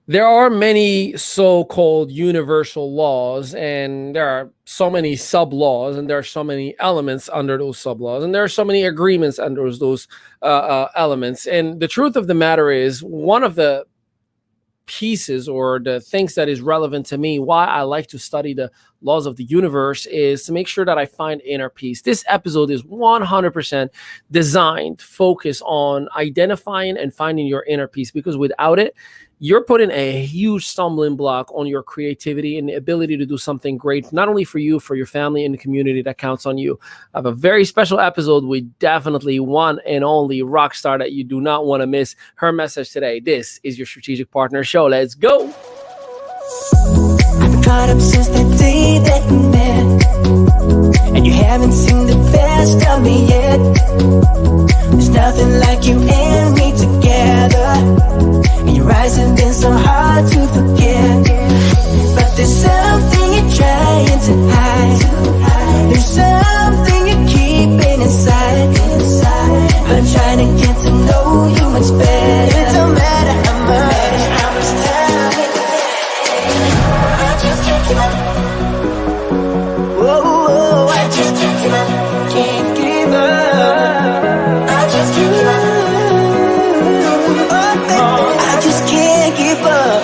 There are many so-called universal laws, and there are so many sub-laws, and there are so many elements under those sub-laws, and there are so many agreements under those elements. And the truth of the matter is, one of the pieces or the things that is relevant to me, why I like to study the laws of the universe, is to make sure that I find inner peace. This episode is 100% designed, focus on identifying and finding your inner peace, because without it, you're putting a huge stumbling block on your creativity and the ability to do something great, not only for you, for your family and the community that counts on you. I have a very special episode with definitely one and only rock star that you do not want to miss her message today. This is your Strategic Partner Show. Let's go. I've been caught up since the day that we met, and you haven't seen the best of me yet. There's nothing like you and me together, and your eyes have been so hard to forget. But there's something you're trying to hide. There's something you're keeping inside. I'm trying to get to know you much better. It don't matter how much time it takes. I just can't give up. Whoa, I just can't give up. Can't give up. I just can't give up. I just can't give up.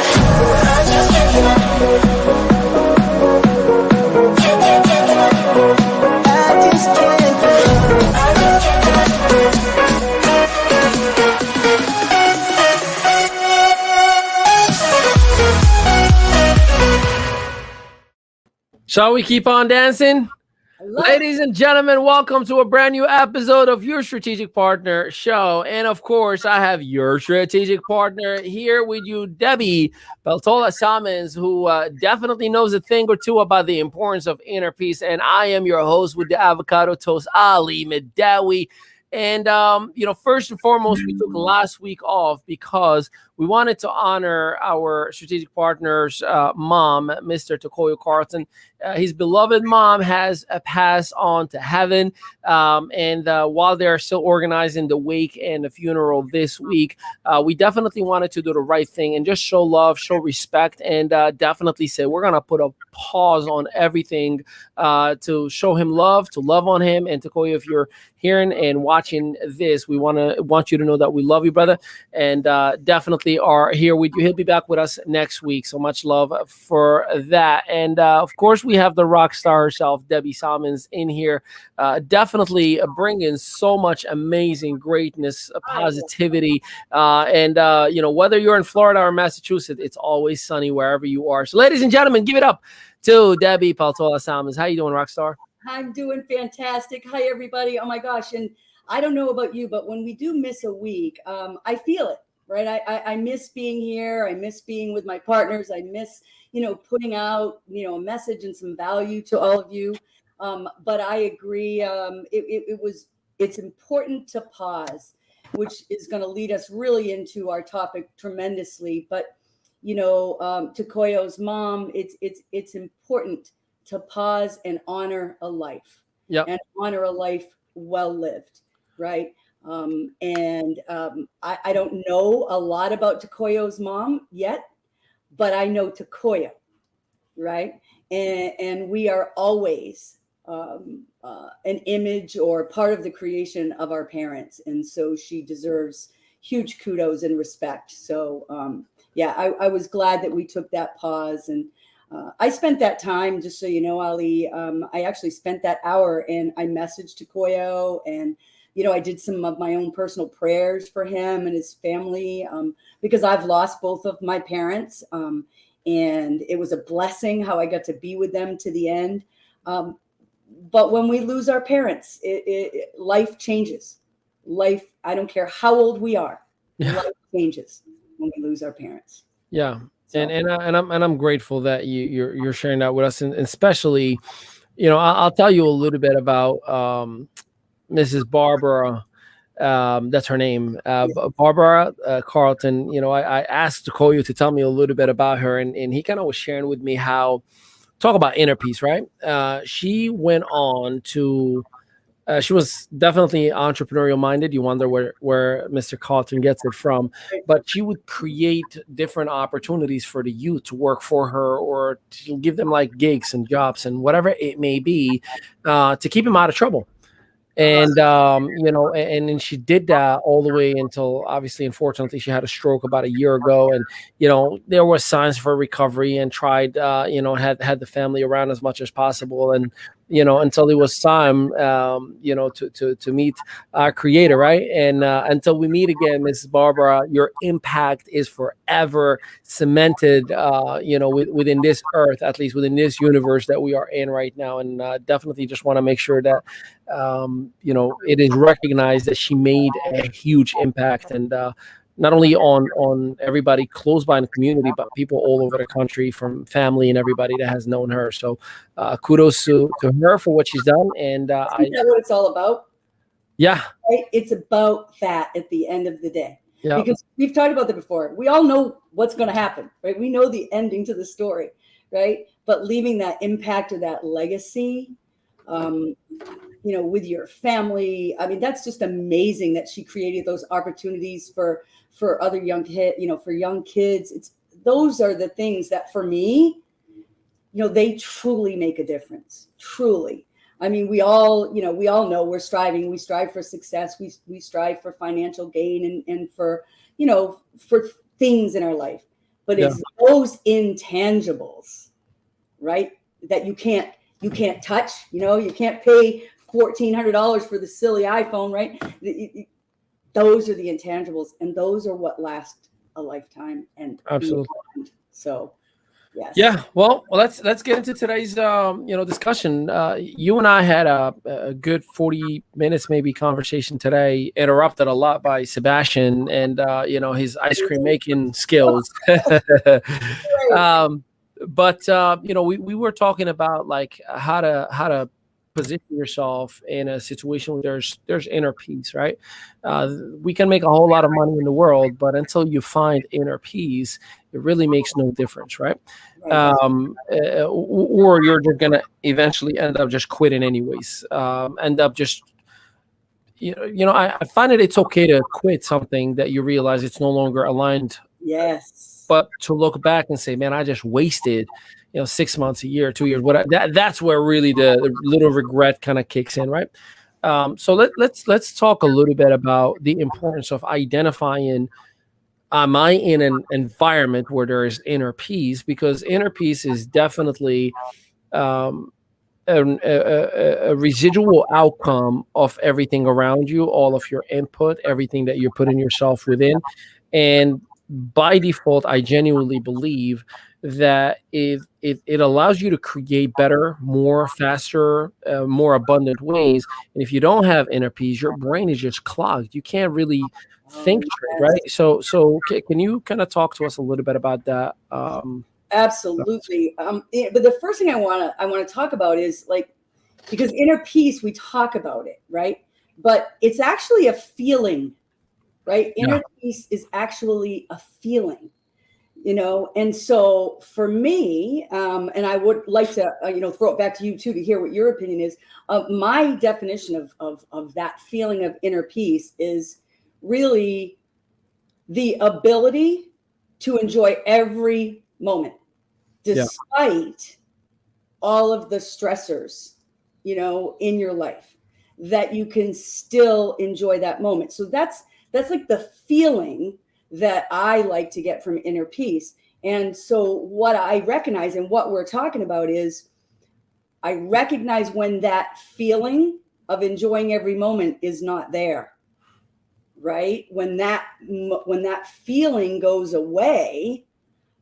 I just can't give up. Can't give up. I just can't give up. I just can't give up. Shall we keep on dancing? Ladies and gentlemen, welcome to a brand new episode of your Strategic Partner Show. And of course, I have your strategic partner here with you, Debbie Peltola-Salmons, who definitely knows a thing or two about the importance of inner peace. And I am your host with the avocado toast, Ali Medawi. And, first and foremost, we took last week off because we wanted to honor our strategic partner's mom, Mr. Tokoyo Carlton. His beloved mom has passed on to heaven. And while they're still organizing the wake and the funeral this week, we definitely wanted to do the right thing and just show love, show respect, and definitely say we're going to put a pause on everything to show him love, to love on him. And Tokoyo, if you're hearing and watching this, we want you to know that we love you, brother, and definitely are here with you. He'll be back with us next week. So much love for that. And of course, we have the rock star herself, Debbie Salmons, in here, definitely bringing so much amazing greatness, positivity, and whether you're in Florida or Massachusetts, it's always sunny wherever you are. So, ladies and gentlemen, give it up to Debbie Peltola-Salmons. How you doing, rock star? I'm doing fantastic. Hi, everybody. Oh my gosh. And I don't know about you, but when we do miss a week, I feel it, right? I miss being here. I miss being with my partners. I miss, putting out, a message and some value to all of you. But I agree. It's important to pause, which is going to lead us really into our topic tremendously. But, to Koyo's mom, it's important to pause and honor a life, and honor a life well lived, right? I don't know a lot about Tokoyo's mom yet, but I know Tokoyo, right? And we are always an image or part of the creation of our parents, and so she deserves huge kudos and respect. So I was glad that we took that pause, and I spent that time, just so you know, Ali, I actually spent that hour and I messaged Tokoyo, and, I did some of my own personal prayers for him and his family, because I've lost both of my parents. And it was a blessing how I got to be with them to the end. But when we lose our parents, life changes. Life, I don't care how old we are, life changes when we lose our parents. Yeah. And I'm grateful that you're sharing that with us, and especially, I'll tell you a little bit about Mrs. Barbara. That's her name, Barbara Carlton. I asked Tokoyo to tell me a little bit about her, and he kind of was sharing with me how talk about inner peace, right? She went on to She was definitely entrepreneurial minded. You wonder where Mr. Carlton gets it from, but she would create different opportunities for the youth to work for her or to give them like gigs and jobs and whatever it may be, to keep them out of trouble. And and she did that all the way until, obviously, unfortunately, she had a stroke about a year ago. And there were signs for recovery, and tried, had the family around as much as possible. And until it was time, to meet our creator, right? And until we meet again, Mrs. Barbara, your impact is forever cemented, within this earth, at least within this universe that we are in right now. And definitely just want to make sure that it is recognized that she made a huge impact, and not only on everybody close by in the community, but people all over the country, from family and everybody that has known her. So kudos to her for what she's done. And Isn't that what it's all about? Yeah. Right? It's about that at the end of the day. Yeah. Because we've talked about that before. We all know what's going to happen, right? We know the ending to the story, right? But leaving that impact or that legacy, with your family. I mean, that's just amazing that she created those opportunities for other young for young kids. Those are the things that, for me, they truly make a difference. Truly. I mean, we all know we strive for success. We strive for financial gain and for things in our life. But it's those intangibles, right, that you can't touch. You can't pay $1,400 for the silly iPhone, right? Those are the intangibles, and those are what last a lifetime. And absolutely. Beyond. So, yes. Yeah. Well, let's get into today's discussion. You and I had a good 40 minutes maybe conversation today, interrupted a lot by Sebastian and his ice cream making skills. But we were talking about like how to position yourself in a situation where there's inner peace, right? We can make a whole lot of money in the world, but until you find inner peace, it really makes no difference, right? Or you're just gonna eventually end up just quitting anyways. End up just I find it's okay to quit something that you realize it's no longer aligned. Yes. But to look back and say, man, I just wasted 6 months, a year, 2 years, that's where really the little regret kind of kicks in, right? So let's talk a little bit about the importance of identifying, am I in an environment where there is inner peace? Because inner peace is definitely a residual outcome of everything around you, all of your input, everything that you're putting yourself within. And by default, I genuinely believe that it allows you to create better, more faster, more abundant ways. And if you don't have inner peace, your brain is just clogged. You can't really think straight, right? So can you kind of talk to us a little bit about that? Absolutely. But the first thing I want to talk about is, like, because inner peace, we talk about it, right? But it's actually a feeling, right? Inner peace is actually a feeling. And so for me, and I would like to, throw it back to you too, to hear what your opinion is. My definition of that feeling of inner peace is really the ability to enjoy every moment, despite all of the stressors, in your life, that you can still enjoy that moment. So that's like the feeling that I like to get from inner peace. And so what I recognize and what we're talking about is, I recognize when that feeling of enjoying every moment is not there, right? When that feeling goes away,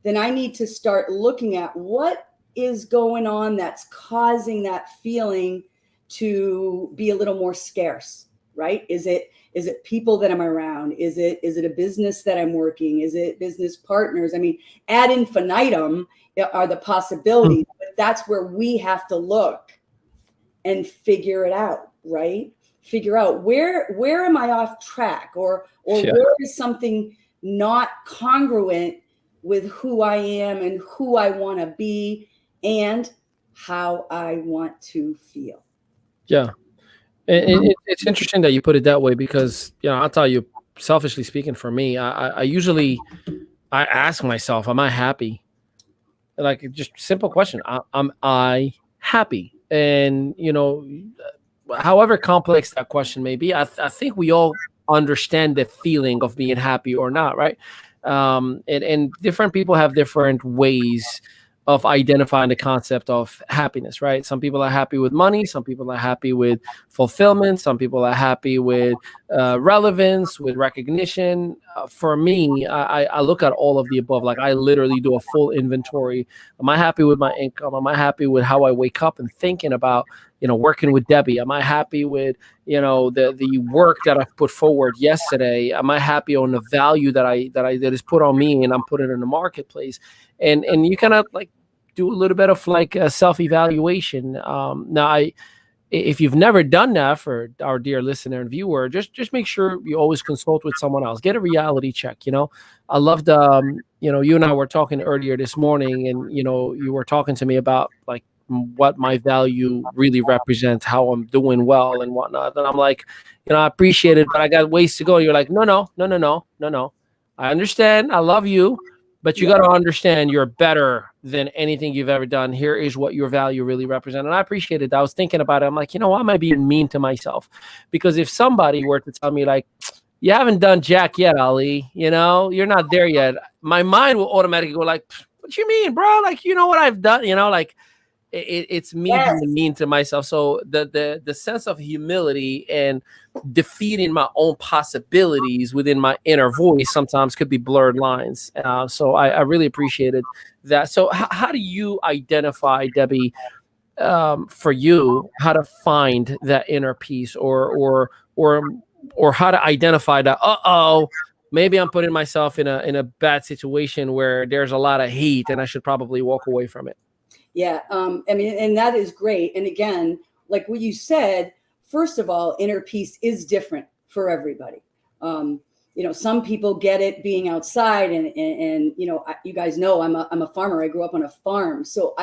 then I need to start looking at what is going on that's causing that feeling to be a little more scarce, right? Is it people that I'm around? Is it a business that I'm working? Is it business partners? I mean, ad infinitum are the possibilities, but that's where we have to look and figure it out, right? Figure out where am I off track, or where is something not congruent with who I am and who I want to be and how I want to feel. Yeah. It's interesting that you put it that way because, I'll tell you, selfishly speaking, for me, I usually I ask myself, am I happy? Like, just simple question. Am I happy? And, however complex that question may be, I think we all understand the feeling of being happy or not, right? And different people have different ways of identifying the concept of happiness, right? Some people are happy with money, some people are happy with fulfillment, some people are happy with relevance, with recognition. For me, I look at all of the above. Like, I literally do a full inventory. Am I happy with my income? Am I happy with how I wake up and thinking about, working with Debbie? Am I happy with, the work that I've put forward yesterday? Am I happy on the value that is put on me and I'm putting in the marketplace? And you kind of like do a little bit of like a self-evaluation. Now, if you've never done that, for our dear listener and viewer, just make sure you always consult with someone else. Get a reality check. I loved, you and I were talking earlier this morning, and you were talking to me about like what my value really represents, how I'm doing well and whatnot. And I'm like, I appreciate it, but I got ways to go. You're like, no. I understand. I love you, but you got to understand you're better than anything you've ever done. Here is what your value really represents. And I appreciate it. I was thinking about it. I'm like, why am I being mean to myself? Because if somebody were to tell me like, you haven't done jack yet, Ali, you're not there yet, my mind will automatically go like, what you mean, bro? Like, what I've done, like it's me being mean to myself. So the sense of humility and defeating my own possibilities within my inner voice sometimes could be blurred lines. So I really appreciated that. So how do you identify, Debbie, for you, how to find that inner peace, or how to identify that, maybe I'm putting myself in a bad situation where there's a lot of heat and I should probably walk away from it? Yeah. And that is great. And again, like what you said, first of all, inner peace is different for everybody. Some people get it being outside and you guys know I'm a farmer. I grew up on a farm. So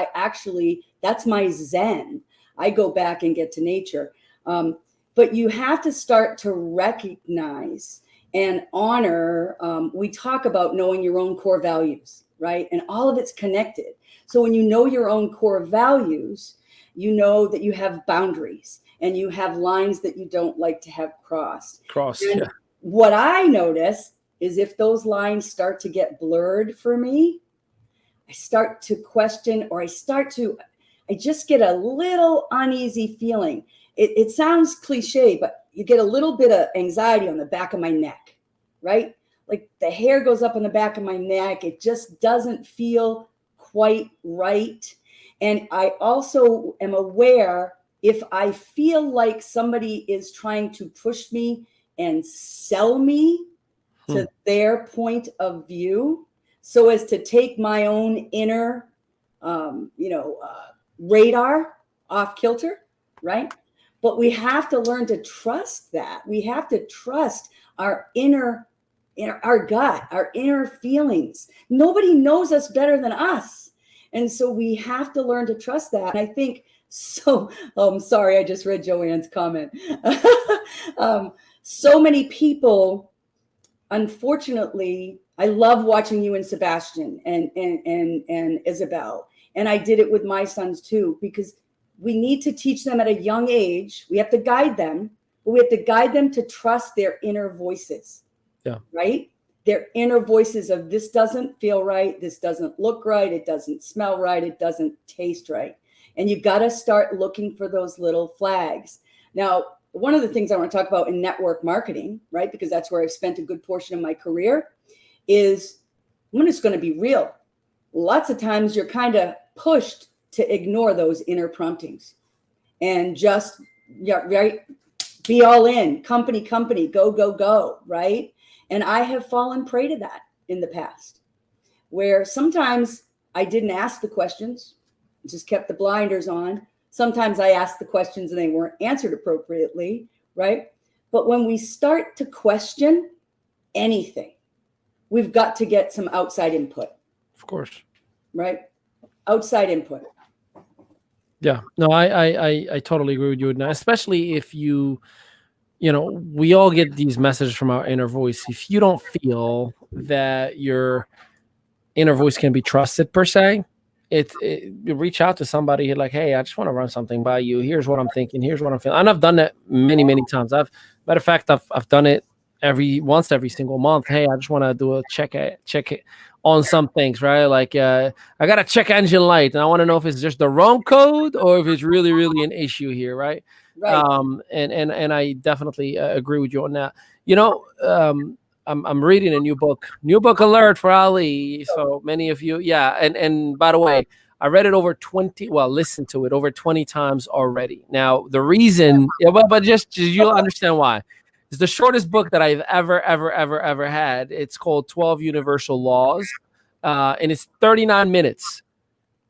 that's my Zen. I go back and get to nature. But you have to start to recognize and honor. We talk about knowing your own core values, right? And all of it's connected. So when you know your own core values, you know that you have boundaries and you have lines that you don't like to have crossed. Yeah. What I notice is if those lines start to get blurred for me, I start to question, or I just get a little uneasy feeling. It sounds cliche, but you get a little bit of anxiety on the back of my neck, right? Like the hair goes up on the back of my neck. It just doesn't feel quite right. And I also am aware if I feel like somebody is trying to push me and sell me to their point of view so as to take my own inner, radar off kilter, right? But we have to learn to trust that. We have to trust our our gut, our inner feelings. Nobody knows us better than us. And so we have to learn to trust that. And I think so. Sorry, I just read Joanne's comment. So many people, unfortunately, I love watching you and Sebastian and Isabel. And I did it with my sons too, because we need to teach them at a young age. We have to guide them, but we have to guide them to trust their inner voices. Yeah. Right? Their inner voices of this doesn't feel right. This doesn't look right. It doesn't smell right. It doesn't taste right. And you got to start looking for those little flags. Now, one of the things I want to talk about in network marketing, right? Because that's where I've spent a good portion of my career is, I'm just going to be real. Lots of times you're kind of pushed to ignore those inner promptings and just, right, be all in, company, go, right? And I have fallen prey to that in the past, where sometimes I didn't ask the questions, just kept the blinders on. Sometimes I asked the questions and they weren't answered appropriately, right? But when we start to question anything, we've got to get some outside input. Of course. Right? Outside input. Yeah. No, I totally agree with you. Now, especially if we all get these messages from our inner voice. If you don't feel that your inner voice can be trusted per se, you reach out to somebody like, hey, I just want to run something by you. Here's what I'm thinking. Here's what I'm feeling. And I've done that many, many times. Matter of fact, I've done it every single month. Hey, I just want to do a check it on some things, right? Like, I got a check engine light and I want to know if it's just the wrong code or if it's really, really an issue here. Right. Right. And I definitely agree with you on that. I'm reading a new book alert for Ali. So many of you, yeah. And by the way, I read it listened to it over 20 times already. Now the reason, yeah, but just you'll understand why. It's the shortest book that I've ever had. It's called 12 Universal Laws, and it's 39 minutes.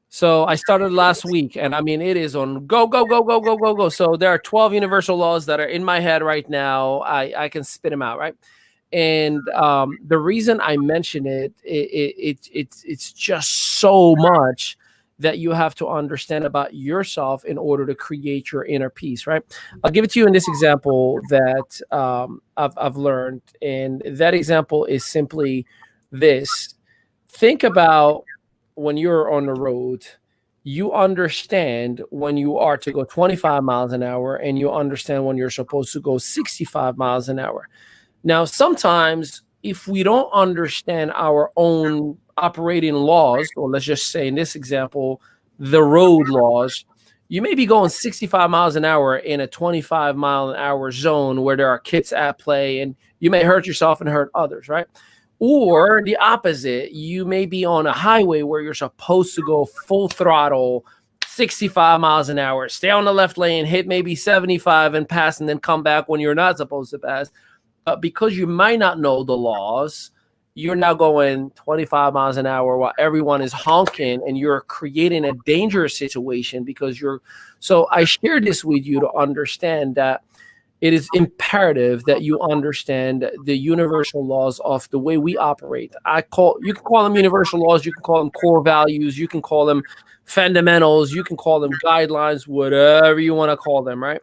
So I started last week, and I mean, it is on go, go, go, go, go, go, go. So there are 12 universal laws that are in my head right now. I can spit them out, right? And the reason I mention it's just so much that you have to understand about yourself in order to create your inner peace, right? I'll give it to you in this example that I've learned, and that example is simply this: think about when you're on the road. You understand when you are to go 25 miles an hour, and you understand when you're supposed to go 65 miles an hour. Now, sometimes if we don't understand our own operating laws, or let's just say in this example, the road laws, you may be going 65 miles an hour in a 25 mile an hour zone where there are kids at play, and you may hurt yourself and hurt others, right? Or the opposite, you may be on a highway where you're supposed to go full throttle, 65 miles an hour, stay on the left lane, hit maybe 75 and pass, and then come back when you're not supposed to pass. Because you might not know the laws, you're now going 25 miles an hour while everyone is honking, and you're creating a dangerous situation because so I share this with you to understand that it is imperative that you understand the universal laws of the way we operate. You can call them universal laws, you can call them core values, you can call them fundamentals, you can call them guidelines, whatever you want to call them, right?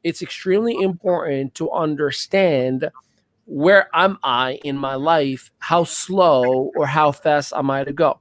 It's extremely important to understand where am I in my life, how slow or how fast am I to go.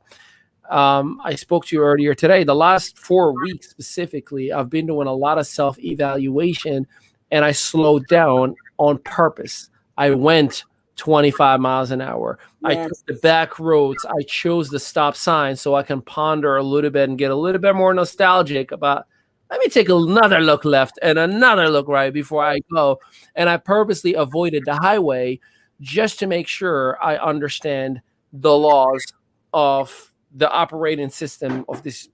I spoke to you earlier today. The last 4 weeks specifically, I've been doing a lot of self-evaluation, and I slowed down on purpose. I went 25 miles an hour. Yes. I took the back roads. I chose the stop sign so I can ponder a little bit and get a little bit more nostalgic about, let me take another look left and another look right before I go. And I purposely avoided the highway just to make sure I understand the laws of the operating system of this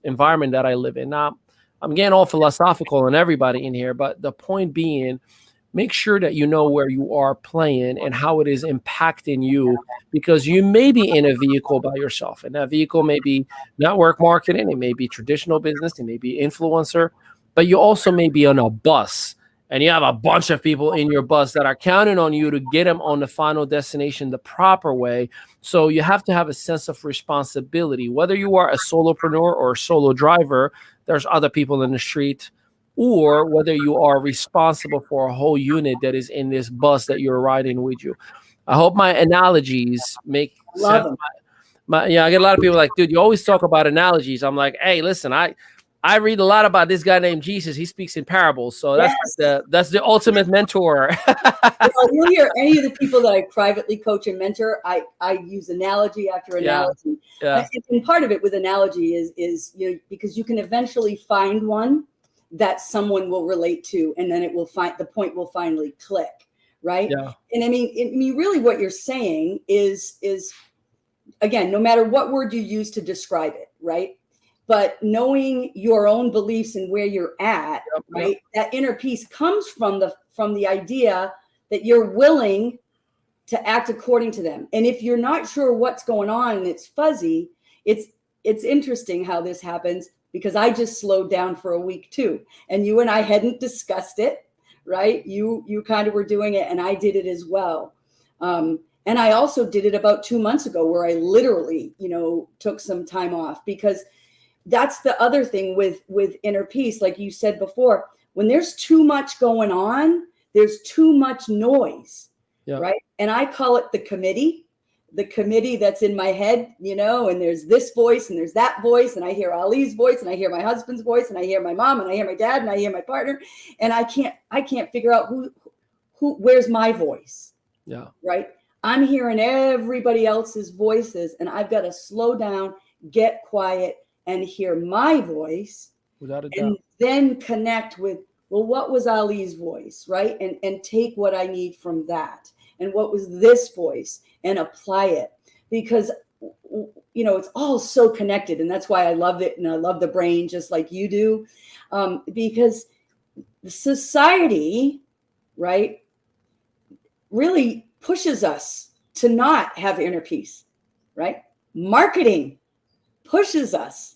environment that I live in. Now, I'm getting all philosophical on everybody in here, but the point being, make sure that you know where you are playing and how it is impacting you, because you may be in a vehicle by yourself, and that vehicle may be network marketing, it may be traditional business, it may be influencer, but you also may be on a bus, and you have a bunch of people in your bus that are counting on you to get them on the final destination the proper way. So you have to have a sense of responsibility, whether you are a solopreneur or a solo driver. There's other people in the street, or whether you are responsible for a whole unit that is in this bus that you're riding with you. I hope my analogies make sense. I get a lot of people like, dude, you always talk about analogies. I'm like, hey, listen, I read a lot about this guy named Jesus. He speaks in parables. So that's the ultimate mentor. You'll hear any of the people that I privately coach and mentor, I use analogy after analogy. Yeah. And part of it with analogy is because you can eventually find one that someone will relate to, and then the point will finally click, right? Yeah. And I mean, really what you're saying is again, no matter what word you use to describe it, right? But knowing your own beliefs and where you're at, right? That inner peace comes from the idea that you're willing to act according to them. And if you're not sure what's going on and it's fuzzy, it's interesting how this happens, because I just slowed down for a week too. And you and I hadn't discussed it, right? You kind of were doing it, and I did it as well. And I also did it about 2 months ago, where I literally, took some time off, because that's the other thing with inner peace. Like you said before, when there's too much going on, there's too much noise, right? And I call it the committee that's in my head, and there's this voice and there's that voice, and I hear Ali's voice, and I hear my husband's voice, and I hear my mom, and I hear my dad, and I hear my partner, and I can't figure out where's my voice. Yeah. Right. I'm hearing everybody else's voices, and I've got to slow down, get quiet, and hear my voice. Without a doubt. And then connect with, well, what was Ali's voice, right? And take what I need from that. And what was this voice, and apply it. Because, it's all so connected. And that's why I love it. And I love the brain just like you do. Because society, right, really pushes us to not have inner peace, right? Marketing pushes us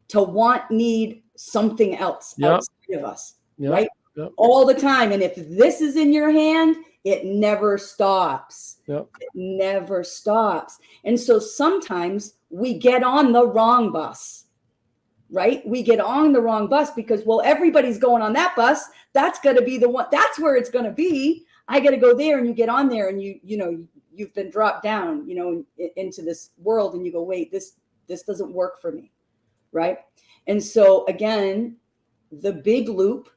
to need something else outside of us, right? Yep. All the time. And if this is in your hand, it never stops. Yep. It never stops. And so sometimes we get on the wrong bus, right? We get on the wrong bus because, well, everybody's going on that bus. That's going to be the one. That's where it's going to be. I got to go there. And you get on there, and you've been dropped down, into this world, and you go, wait, this doesn't work for me. Right. And so again, the big loop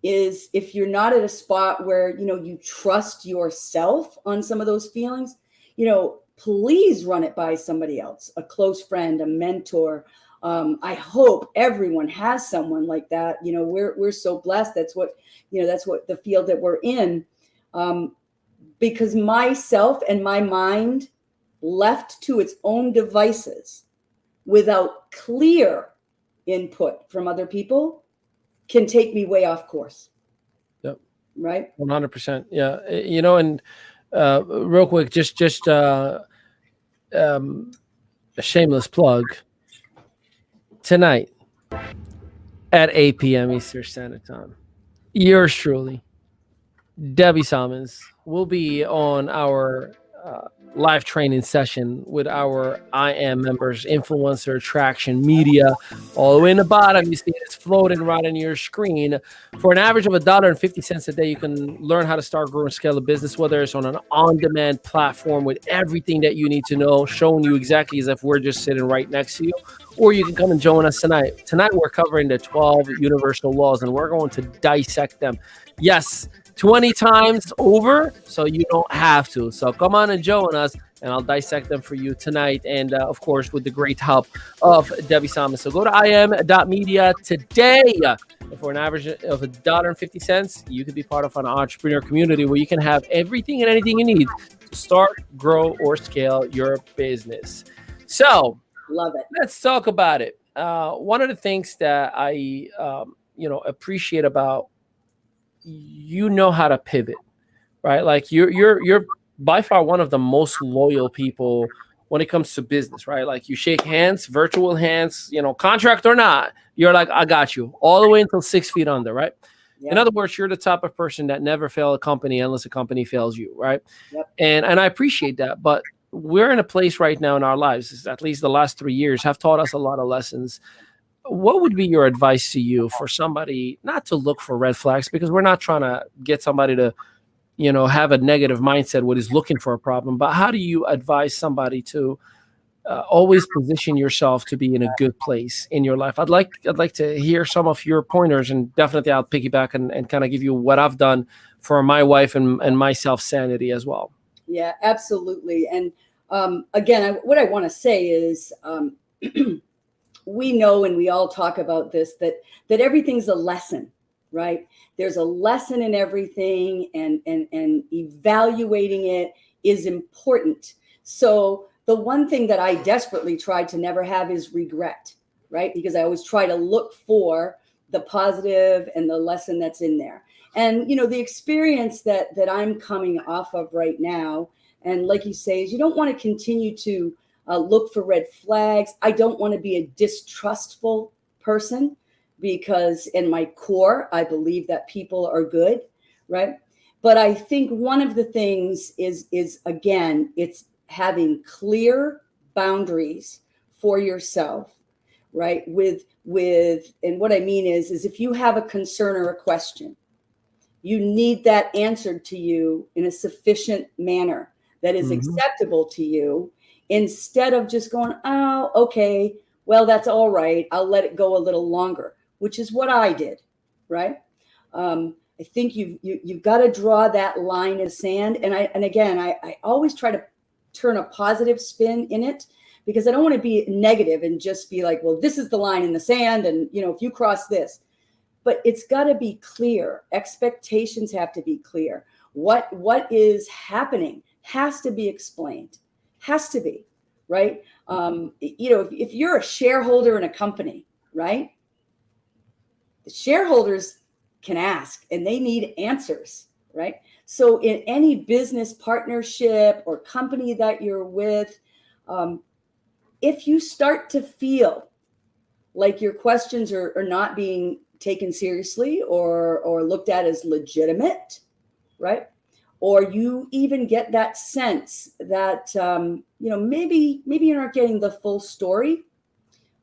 is, if you're not at a spot where, you trust yourself on some of those feelings, please run it by somebody else, a close friend, a mentor. I hope everyone has someone like that. We're so blessed. That's what the field that we're in. Because myself and my mind, left to its own devices without clear input from other people, can take me way off course. Yep. Right. 100%. Yeah. And real quick, just a shameless plug. Tonight at 8 p.m. Eastern Standard Time, yours truly, Debbie Salmons, will be on our live training session with our IM members, influencer, traction, media, all the way in the bottom. You see it's floating right on your screen. For an average of $1.50 a day, you can learn how to start, grow, and scale a business, whether it's on an on-demand platform with everything that you need to know, showing you exactly as if we're just sitting right next to you, or you can come and join us tonight. Tonight, we're covering the 12 universal laws, and we're going to dissect them. Yes, 20 times over, so you don't have to. So come on and join us, and I'll dissect them for you tonight. And of course, with the great help of Debbie Salmons. So go to im.media today. And for an average of $1.50, you could be part of an entrepreneur community where you can have everything and anything you need to start, grow, or scale your business. So love it. Let's talk about it. One of the things that I appreciate about how to pivot, right? Like you're by far one of the most loyal people when it comes to business, right? Like you shake hands, virtual hands, contract or not, you're like, I got you all the way until 6 feet under, right? Yep. In other words, you're the type of person that never fail a company unless a company fails you, right? Yep. And I appreciate that, but we're in a place right now in our lives, at least the last 3 years have taught us a lot of lessons. What would be your advice to you for somebody not to look for red flags, because we're not trying to get somebody to, have a negative mindset what is looking for a problem, but how do you advise somebody to always position yourself to be in a good place in your life? I'd like to hear some of your pointers, and definitely I'll piggyback and kind of give you what I've done for my wife and my self-sanity as well. Yeah, absolutely. And again, what I want to say is, we know, and we all talk about this, that everything's a lesson, right? There's a lesson in everything, and evaluating it is important. So the one thing that I desperately try to never have is regret, right? Because I always try to look for the positive and the lesson that's in there. And, the experience that I'm coming off of right now, and like you say, is you don't want to continue to look for red flags. I don't want to be a distrustful person, because in my core, I believe that people are good, right? But I think one of the things is again, it's having clear boundaries for yourself right? And what I mean is if you have a concern or a question, you need that answered to you in a sufficient manner that is acceptable to you, instead of just going, oh, okay, well, that's all right, I'll let it go a little longer, which is what I did, right? I think you've got to draw that line in the sand. And again, I always try to turn a positive spin in it, because I don't want to be negative and just be like, well, this is the line in the sand, and if you cross this. But it's got to be clear. Expectations have to be clear. What is happening has to be explained. Has to be, right? If you're a shareholder in a company, right? The shareholders can ask, and they need answers, right? So in any business partnership or company that you're with, if you start to feel like your questions are not being taken seriously or looked at as legitimate, right? Or you even get that sense that maybe you're not getting the full story.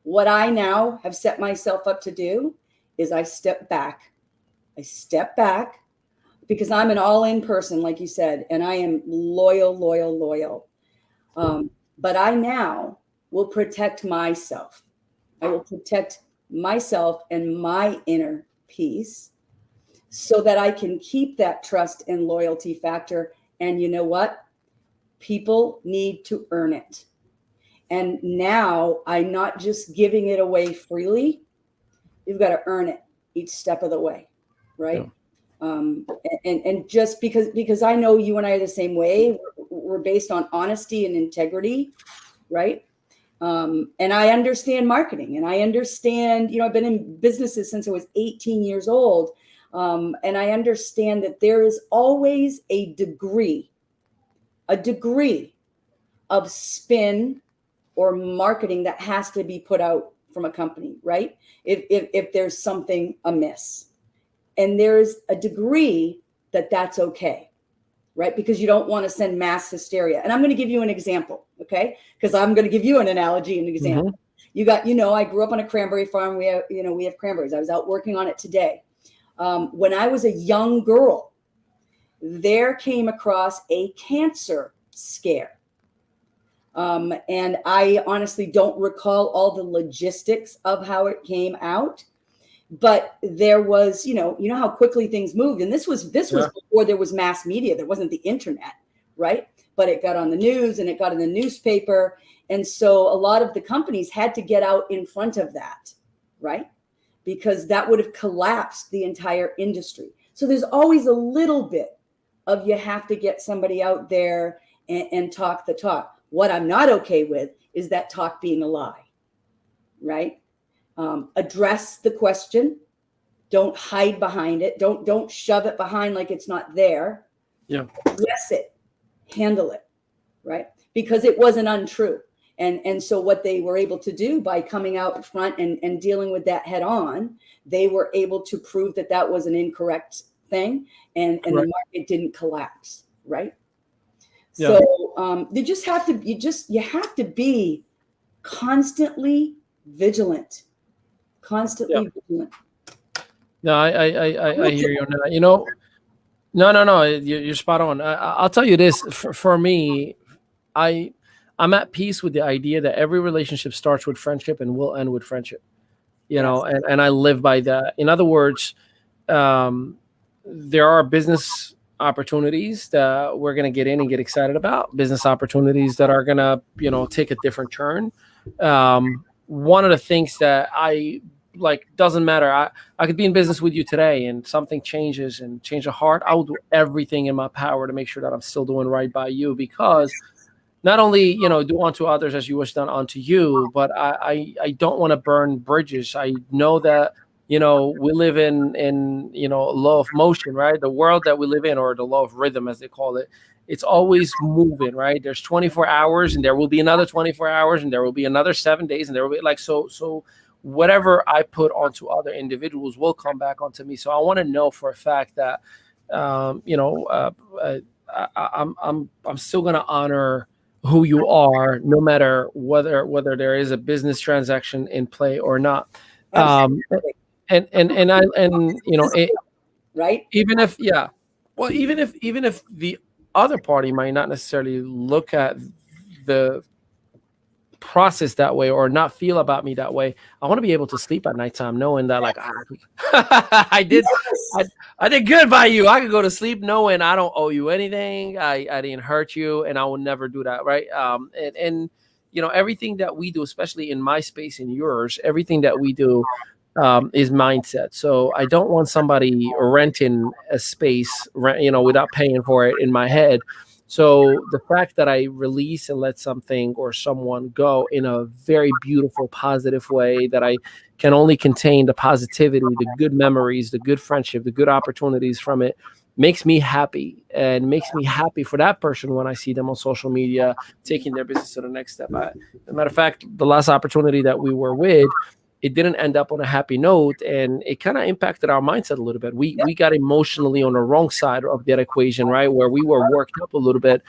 What I now have set myself up to do is I step back, because I'm an all-in person, like you said, and I am loyal. But I now will protect myself. I will protect myself and my inner peace, so that I can keep that trust and loyalty factor. And you know what? People need to earn it. And now I'm not just giving it away freely. You've got to earn it each step of the way, right? Yeah. And just because I know you and I are the same way, we're based on honesty and integrity, right? And I understand marketing, and I understand, I've been in businesses since I was 18 years old. And I understand that there is always a degree of spin or marketing that has to be put out from a company, right? If there's something amiss, and there's a degree that's okay, right? Because you don't want to send mass hysteria. And I'm going to give you an example, okay? Because I'm going to give you an analogy, an example. You got, I grew up on a cranberry farm. We have cranberries. I was out working on it today. When I was a young girl, there came across a cancer scare. And I honestly don't recall all the logistics of how it came out. But there was, you know how quickly things moved. And this was before there was mass media. There wasn't the internet, right? But it got on the news and it got in the newspaper. And so a lot of the companies had to get out in front of that, right? Because that would have collapsed the entire industry. So there's always a little bit of you have to get somebody out there and talk the talk. What I'm not okay with is that talk being a lie, right? Address the question. Don't hide behind it. Don't shove it behind like it's not there. Yeah. Address it. Handle it, right? Because it wasn't untrue. And so what they were able to do by coming out front and dealing with that head on, they were able to prove that was an incorrect thing, and right. The market didn't collapse, right? Yeah. So you have to be constantly vigilant. Vigilant. No, I hear you on that. No, you're spot on. I'll tell you this, for me, I'm at peace with the idea that every relationship starts with friendship and will end with friendship, you know, and I live by that. In other words, there are business opportunities that we're going to get in and get excited about, business opportunities that are going to, take a different turn. One of the things that I like, doesn't matter. I could be in business with you today and something changes and change of heart. I will do everything in my power to make sure that I'm still doing right by you, because not only, do unto others as you wish done unto you, but I don't want to burn bridges. I know that, we live in law of motion, right? The world that we live in, or the law of rhythm, as they call it, it's always moving, right? There's 24 hours and there will be another 24 hours and there will be another 7 days. And there will be so whatever I put onto other individuals will come back onto me. So I want to know for a fact that, I'm still going to honor who you are, no matter whether there is a business transaction in play or not. Um, Absolutely. and you know, Right? even if, yeah, well, even if the other party might not necessarily look at the process that way or not feel about me that way, I want to be able to sleep at nighttime knowing that, like, I did I, Yes. I did good by you. I could go to sleep knowing I don't owe you anything. I didn't hurt you, and I will never do that, right? And you know, everything that we do, especially in my space and yours, everything that we do is mindset. So I don't want somebody renting a space, you know, without paying for it in my head. So the fact that I release and let something or someone go in a very beautiful, positive way, that I can only contain the positivity, the good memories, the good friendship, the good opportunities from it, makes me happy, and makes me happy for that person when I see them on social media taking their business to the next step. As a matter of fact, the last opportunity that we were with, it didn't end up on a happy note, and it kind of impacted our mindset a little bit. We got emotionally on the wrong side of that equation, right? Where we were worked up a little bit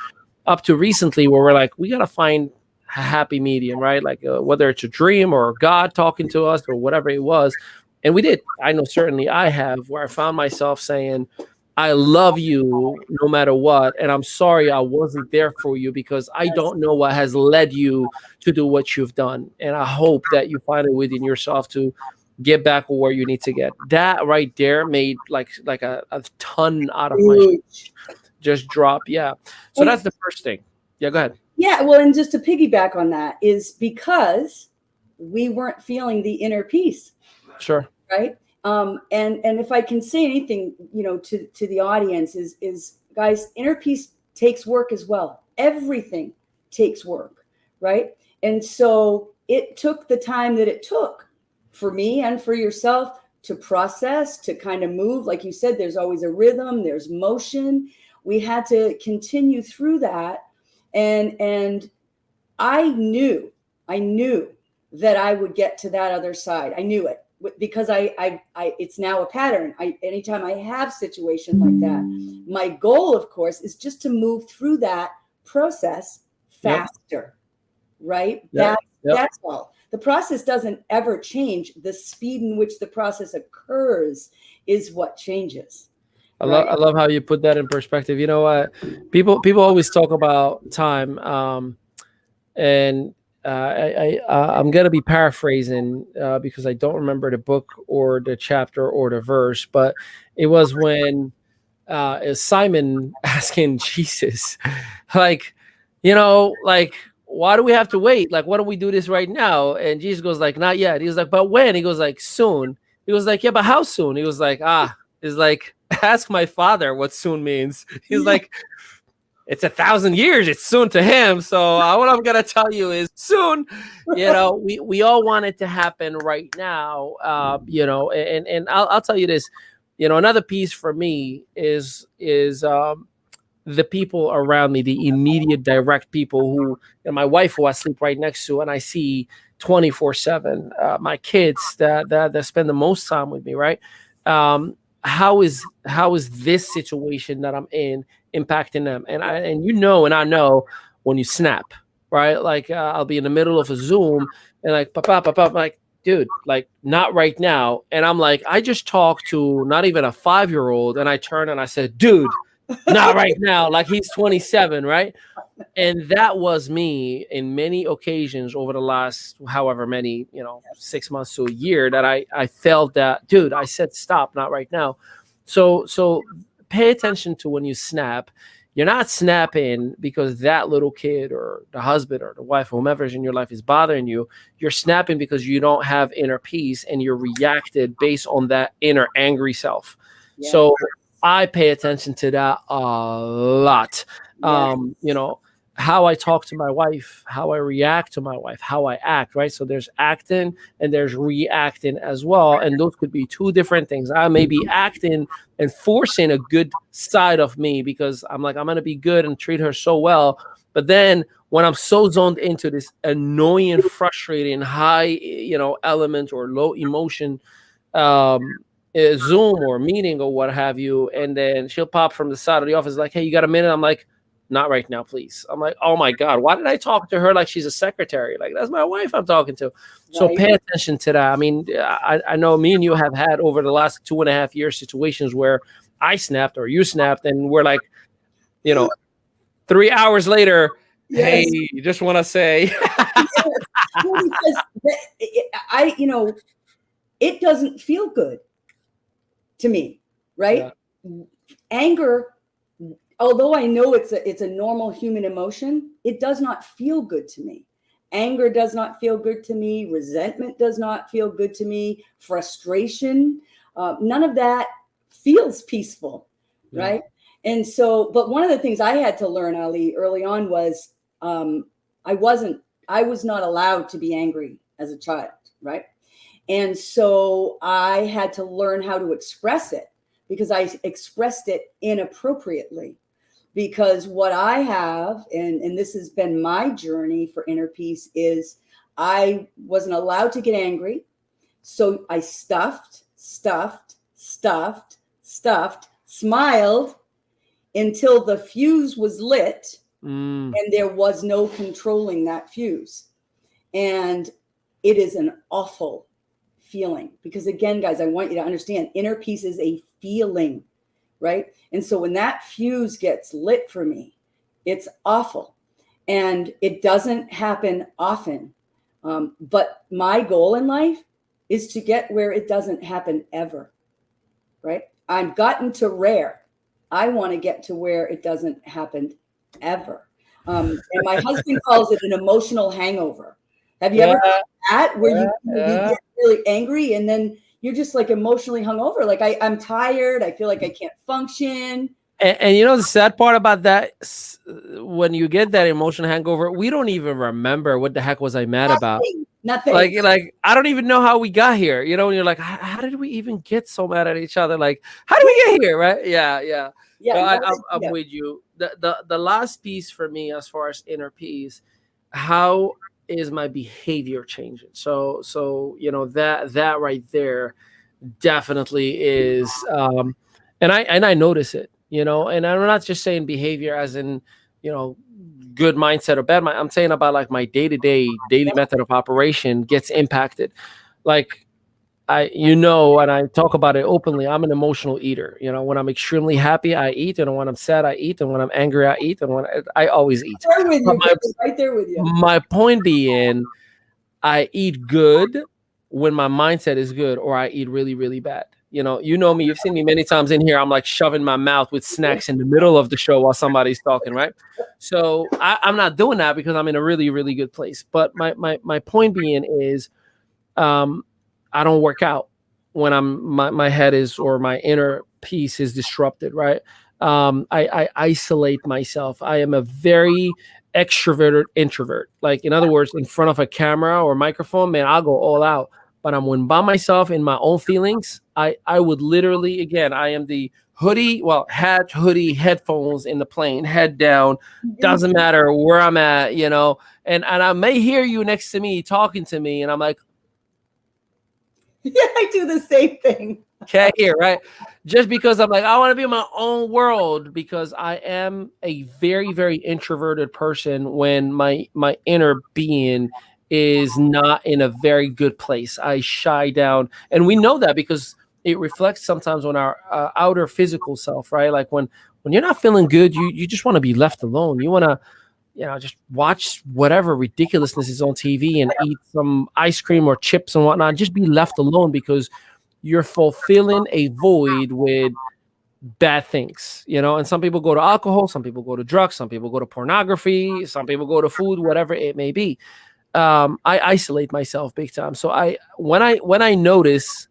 up to recently, where we're like, we got to find a happy medium, right? Like whether it's a dream or God talking to us or whatever it was. And we did. I know certainly I have, where I found myself saying, I love you no matter what. And I'm sorry I wasn't there for you, because I Yes. don't know what has led you to do what you've done. And I hope that you find it within yourself to get back where you need to get. That right there made like a ton out of my Huge. just drop. Yeah. So And that's the first thing. Yeah, go ahead. yeah, well, and just to piggyback on that is because we weren't feeling the inner peace, Sure. right? And if I can say anything, to the audience is guys, inner peace takes work as well. Everything takes work, right? And so it took the time that it took for me and for yourself to process, to kind of move. Like you said, there's always a rhythm, there's motion. We had to continue through that. And I knew that I would get to that other side. I knew it because I it's now a pattern. Anytime I have situation like that, my goal, of course, is just to move through that process Yep. faster, right? Yep. Yep. That's all. The process doesn't ever change. The speed in which the process occurs is what changes. Right. I love how you put that in perspective. You know what? People always talk about time. And I'm gonna be paraphrasing because I don't remember the book or the chapter or the verse, but it was when is Simon asking Jesus, like, like, why do we have to wait? Like, why don't we do this right now? And Jesus goes like, not yet. He was like, but when? He goes like, soon. He was like, yeah, but how soon? He was like, he's like, ask my father what soon means. He's like, it's 1,000 years. It's soon to him. So what I'm gonna tell you is soon. We all want it to happen right now. And I'll tell you this. Another piece for me is the people around me, the immediate direct people who, my wife, who I sleep right next to, and I see 24/7. My kids that spend the most time with me, right? How is this situation that I'm in impacting them? And I know when you snap, right? Like I'll be in the middle of a Zoom and like papa, I'm like, dude, like not right now. And I'm like, I just talked to not even a 5-year-old, and I turn and I said, dude, not right now. Like he's 27, right? And that was me in many occasions over the last however many 6 months to a year, that I felt that, dude, I said stop, not right now. So pay attention to when you snap. You're not snapping because that little kid or the husband or the wife or whomever's in your life is bothering you. You're snapping because you don't have inner peace, and you're reacted based on that inner angry self. Yeah. So I pay attention to that a lot. Yes. How I talk to my wife, how I react to my wife, how I act, right? So there's acting and there's reacting as well. And those could be two different things. I may be acting and forcing a good side of me because I'm like, I'm going to be good and treat her so well. But then when I'm so zoned into this annoying, frustrating, high, element or low emotion, Zoom or meeting or what have you, and then she'll pop from the side of the office like, hey, you got a minute? I'm like, not right now, please. I'm like, oh my God, why did I talk to her like she's a secretary? Like, that's my wife I'm talking to. So Right. pay attention to that. I mean, I know me and you have had over the last 2.5 years situations where I snapped or you snapped, and we're like, 3 hours later, hey, Yes. just want to say, Well, because it doesn't feel good to me, right? Anger, although I know it's a normal human emotion, it does not feel good to me. Anger does not feel good to me. Resentment does not feel good to me. Frustration, none of that feels peaceful, right? And so, but one of the things I had to learn, Ali, early on was I was not allowed to be angry as a child, right? And so I had to learn how to express it, because I expressed it inappropriately. Because what I have, and this has been my journey for inner peace, is I wasn't allowed to get angry. So I stuffed, smiled until the fuse was lit, and there was no controlling that fuse. And it is an awful feeling, because again, guys, I want you to understand, inner peace is a feeling, right? And so when that fuse gets lit for me, it's awful. And it doesn't happen often. But my goal in life is to get where it doesn't happen ever, right? I've gotten to rare. I want to get to where it doesn't happen ever. And my husband calls it an emotional hangover. Have you ever heard that, where you get really angry and then you're just like emotionally hungover? Like I'm tired. I feel like I can't function. And the sad part about that, when you get that emotional hangover, we don't even remember what the heck was I mad about. Nothing. Like I don't even know how we got here. And you're like, how did we even get so mad at each other? Like, how did we get here? Right? Yeah. I'm with you. The last piece for me, as far as inner peace, how is my behavior changing? So that right there definitely is, and I notice it. And I'm not just saying behavior as in, good mindset or bad mindset. I'm saying about like my daily method of operation gets impacted. Like and I talk about it openly, I'm an emotional eater. When I'm extremely happy, I eat. And when I'm sad, I eat. And when I'm angry, I eat. And when I always eat. Right there with you. My point being, I eat good when my mindset is good, or I eat really, really bad. You know me, you've seen me many times in here. I'm like shoving my mouth with snacks in the middle of the show while somebody's talking, right? So I'm not doing that because I'm in a really, really good place. But my point being is, I don't work out when my head is, or my inner peace is disrupted, right? I isolate myself. I am a very extroverted introvert. Like, in other words, in front of a camera or microphone, man, I'll go all out. But I'm when by myself in my own feelings, I would literally, again, I am the hat, hoodie, headphones in the plane, head down, doesn't matter where I'm at, and I may hear you next to me talking to me, and I'm like, yeah, I do the same thing. Okay, here, right? Just because I'm like, I want to be in my own world, because I am a very, very introverted person when my inner being is not in a very good place. I shy down. And we know that because it reflects sometimes on our outer physical self, right? Like when you're not feeling good, you just want to be left alone. You want to, just watch whatever ridiculousness is on TV and eat some ice cream or chips and whatnot. Just be left alone, because you're fulfilling a void with bad things, and some people go to alcohol, some people go to drugs, some people go to pornography, some people go to food, whatever it may be. I isolate myself big time. So when I notice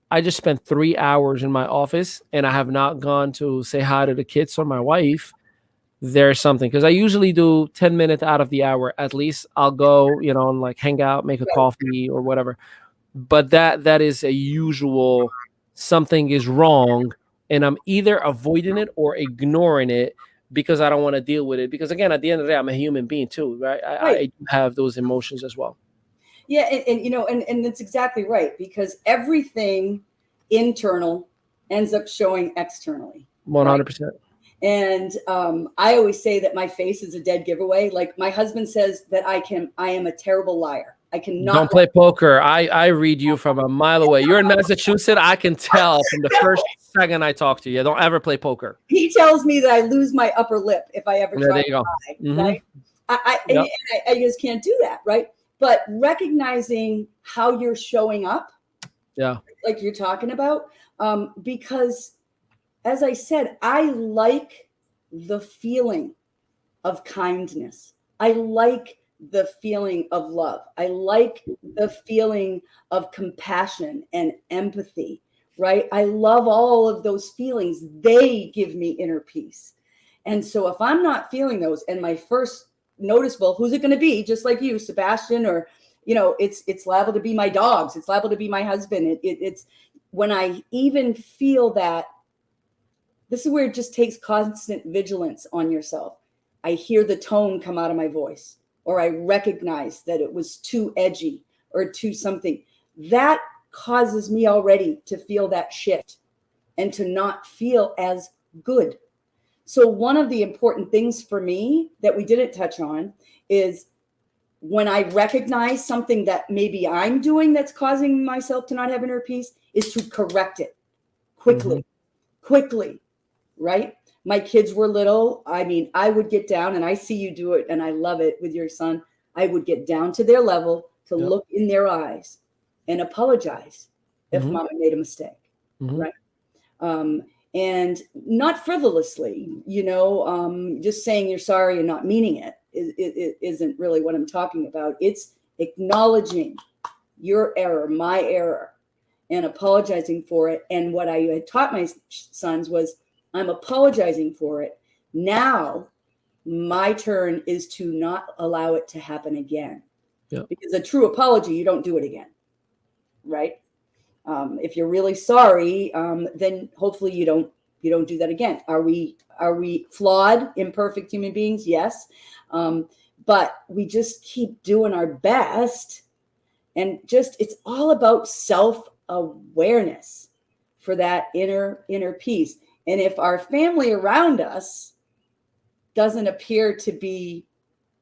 I just spent 3 hours in my office and I have not gone to say hi to the kids or my wife, there's something, because I usually do 10 minutes out of the hour at least. I'll go, and like hang out, make a coffee or whatever. But that is a usual something is wrong, and I'm either avoiding it or ignoring it because I don't want to deal with it. Because again, at the end of the day, I'm a human being too, right? I do have those emotions as well. Yeah, and that's exactly right, because everything internal ends up showing externally. 100%. And I always say that my face is a dead giveaway. Like my husband says that I am a terrible liar. I cannot. Don't play poker. I read you from a mile away. You're in Massachusetts. I can tell from the first second I talk to you. Don't ever play poker. He tells me that I lose my upper lip if I ever try there you to go. lie, Mhm. right? I just can't do that, right? But recognizing how you're showing up, Yeah. like you're talking about, because as I said, I like the feeling of kindness. I like the feeling of love. I like the feeling of compassion and empathy, right? I love all of those feelings. They give me inner peace. And so if I'm not feeling those, and my first noticeable, who's it going to be? Just like you, Sebastian, or, it's liable to be my dogs. It's liable to be my husband. It's when I even feel that, this is where it just takes constant vigilance on yourself. I hear the tone come out of my voice, or I recognize that it was too edgy or too something. That causes me already to feel that shift and to not feel as good. So one of the important things for me that we didn't touch on is when I recognize something that maybe I'm doing that's causing myself to not have inner peace, is to correct it quickly, right? My kids were little. I mean, I would get down, and I see you do it, and I love it with your son. I would get down to their level to look in their eyes and apologize if mama made a mistake, right? And not frivolously, just saying you're sorry and not meaning it isn't really what I'm talking about. It's acknowledging your error, my error, and apologizing for it. And what I had taught my sons was, I'm apologizing for it. Now my turn is to not allow it to happen again. Yeah. Because a true apology, you don't do it again, right? If you're really sorry, then hopefully you don't do that again. Are we flawed, imperfect human beings? Yes. But we just keep doing our best, and it's all about self-awareness for that inner peace. And if our family around us doesn't appear to be,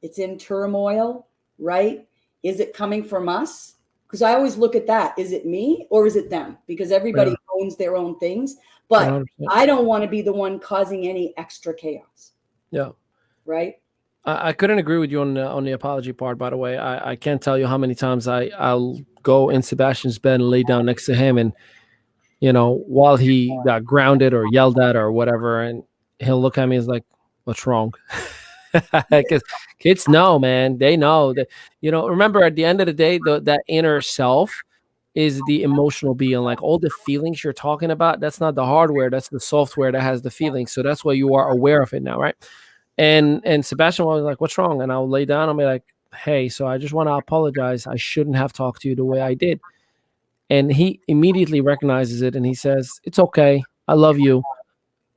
it's in turmoil, right? Is it coming from us? Because I always look at that. Is it me or is it them? Because everybody owns their own things. But 100%. I don't want to be the one causing any extra chaos. Yeah. Right? I couldn't agree with you on the apology part, by the way. I can't tell you how many times I'll go in Sebastian's bed and lay down next to him, and while he got grounded or yelled at or whatever, and he'll look at me as like, what's wrong? Because kids know, man. They know that, remember, at the end of the day, that inner self is the emotional being. Like, all the feelings you're talking about, that's not the hardware, that's the software that has the feelings. So that's why you are aware of it now, right? And Sebastian was like, what's wrong? And I'll lay down and be like, hey, so I just want to apologize. I shouldn't have talked to you the way I did. And he immediately recognizes it, and he says, it's okay. I love you.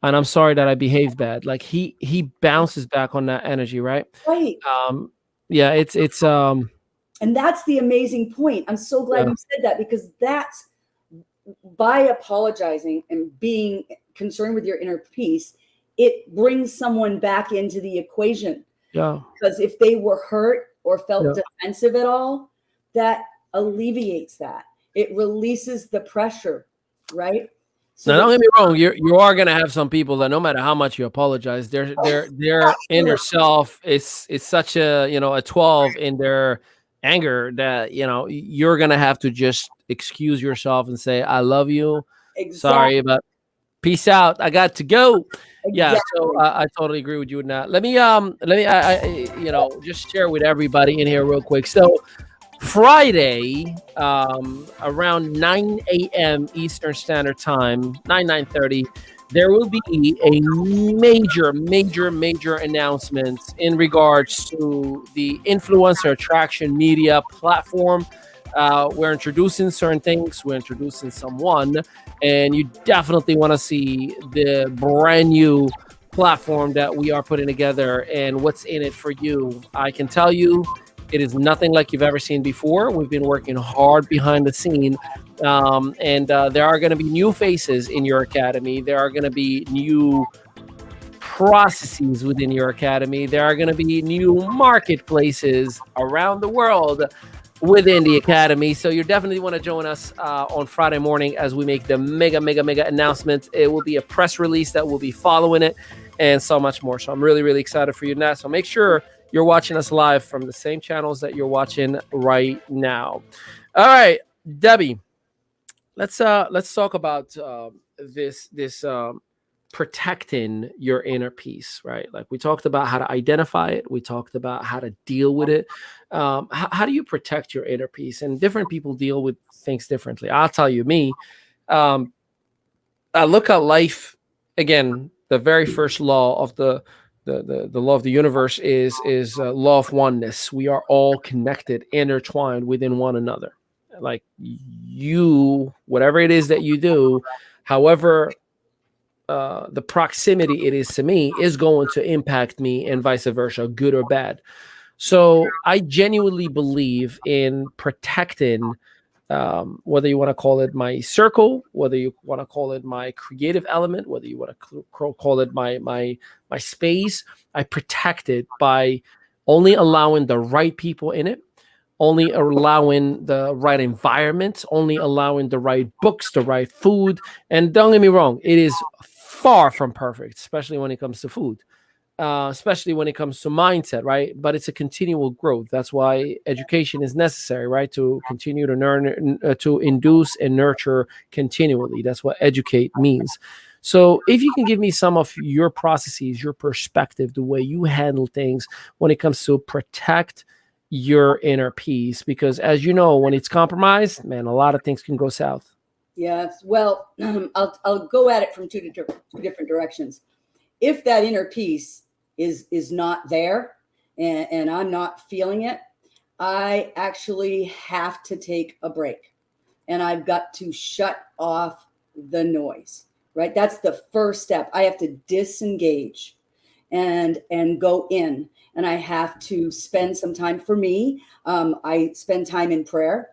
And I'm sorry that I behaved bad. Like he bounces back on that energy, right? Right. Yeah, it's and that's the amazing point. I'm so glad you said that, because that's, by apologizing and being concerned with your inner peace, it brings someone back into the equation. Yeah. Because if they were hurt or felt defensive at all, that alleviates that. It releases the pressure, right? So now, don't get me wrong. You are gonna have some people that, no matter how much you apologize, their inner self is such a 12 in their anger that you're gonna have to just excuse yourself and say, I love you. Exactly. Sorry, but peace out. I got to go. Exactly. Yeah. So I totally agree with you on that. Let me just share with everybody in here real quick. So Friday, around 9 a.m. Eastern Standard Time, 9:30, there will be a major announcement in regards to the influencer attraction media platform. We're introducing certain things. We're introducing someone, and you definitely want to see the brand new platform that we are putting together and what's in it for you. I can tell you, it is nothing like you've ever seen before. We've been working hard behind the scene, and there are going to be new faces in your academy. There are going to be new processes within your academy. There are going to be new marketplaces around the world within the academy. So you definitely want to join us on Friday morning as we make the mega announcement. It will be a press release that will be following it and so much more. So I'm really, really excited for you now. So make sure you're watching us live from the same channels that you're watching right now. All right, Debbie, let's talk about this protecting your inner peace, right? Like we talked about how to identify it. We talked about how to deal with it. How do you protect your inner peace? And different people deal with things differently. I'll tell you, me, I look at life again. The very first law of the law of the universe is law of oneness. We are all connected, intertwined within one another. Like you, whatever it is that you do, however the proximity it is to me is going to impact me and vice versa, good or bad. So I genuinely believe in protecting, whether you want to call it my circle, whether you want to call it my creative element, whether you want to call it my space. I protect it by only allowing the right people in it, only allowing the right environment, only allowing the right books, the right food. And don't get me wrong, it is far from perfect, especially when it comes to food, especially when it comes to mindset, right? But it's a continual growth. That's why education is necessary, right? To continue to learn, to induce and nurture continually. That's what educate means. So if you can give me some of your processes, your perspective, the way you handle things when it comes to protect your inner peace, because as you know, when it's compromised, man, a lot of things can go south. Yes. Well, I'll go at it from two different directions. If that inner peace is not there and I'm not feeling it, I actually have to take a break and I've got to shut off the noise, right? That's the first step. I have to disengage and go in, and I have to spend some time for me. I spend time in prayer